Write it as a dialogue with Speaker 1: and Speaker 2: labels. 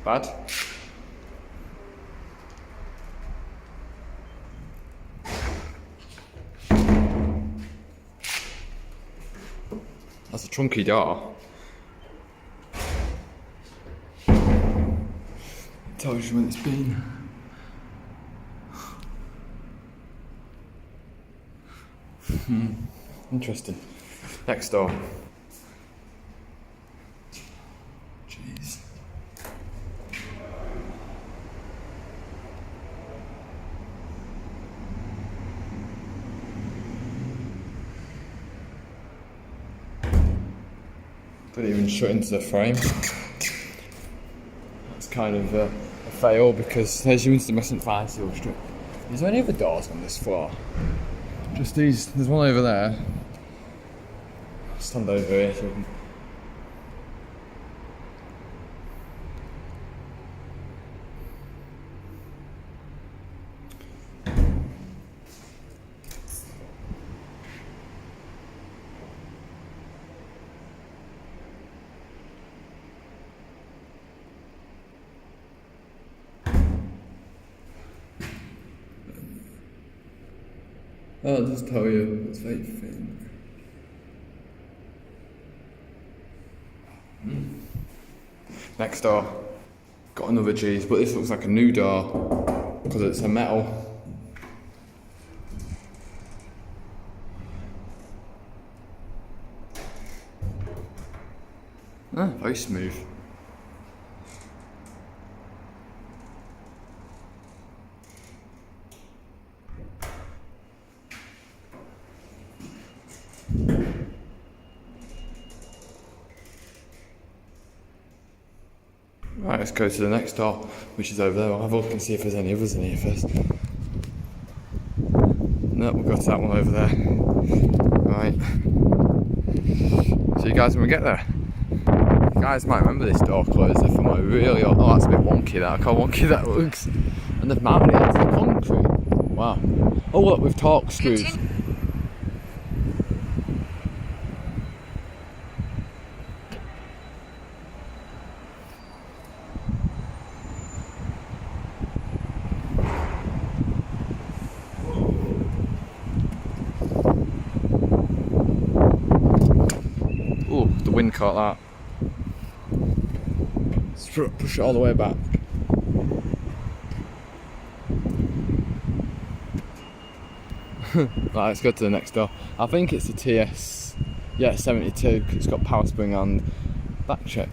Speaker 1: bad. That's a chunky door. Tells you when it's been. Interesting. Next door. Jeez. Didn't even shut into the frame. It's kind of a fail because there's your instant fire seal strip. Is there any other doors on this floor? Just these. There's one over there. Stand over here so we can. I'll just tell you, it's very thin. Next door, got another G's, but this looks like a new door because it's a metal. Very smooth. Right, let's go to the next door, which is over there. I'll have a look and see if there's any others in here first. No, we'll go to that one over there. Right. See you guys when we get there. You guys might remember this door closer from a really... Oh, that's a bit wonky that. I call wonky that looks. And they've mounted it into the concrete. Wow. Oh look, with torque screws. Ooh, the wind caught that. Let's push it all the way back. Right, let's go to the next door. I think it's the TS, yeah, 72, because it's got power spring and back check.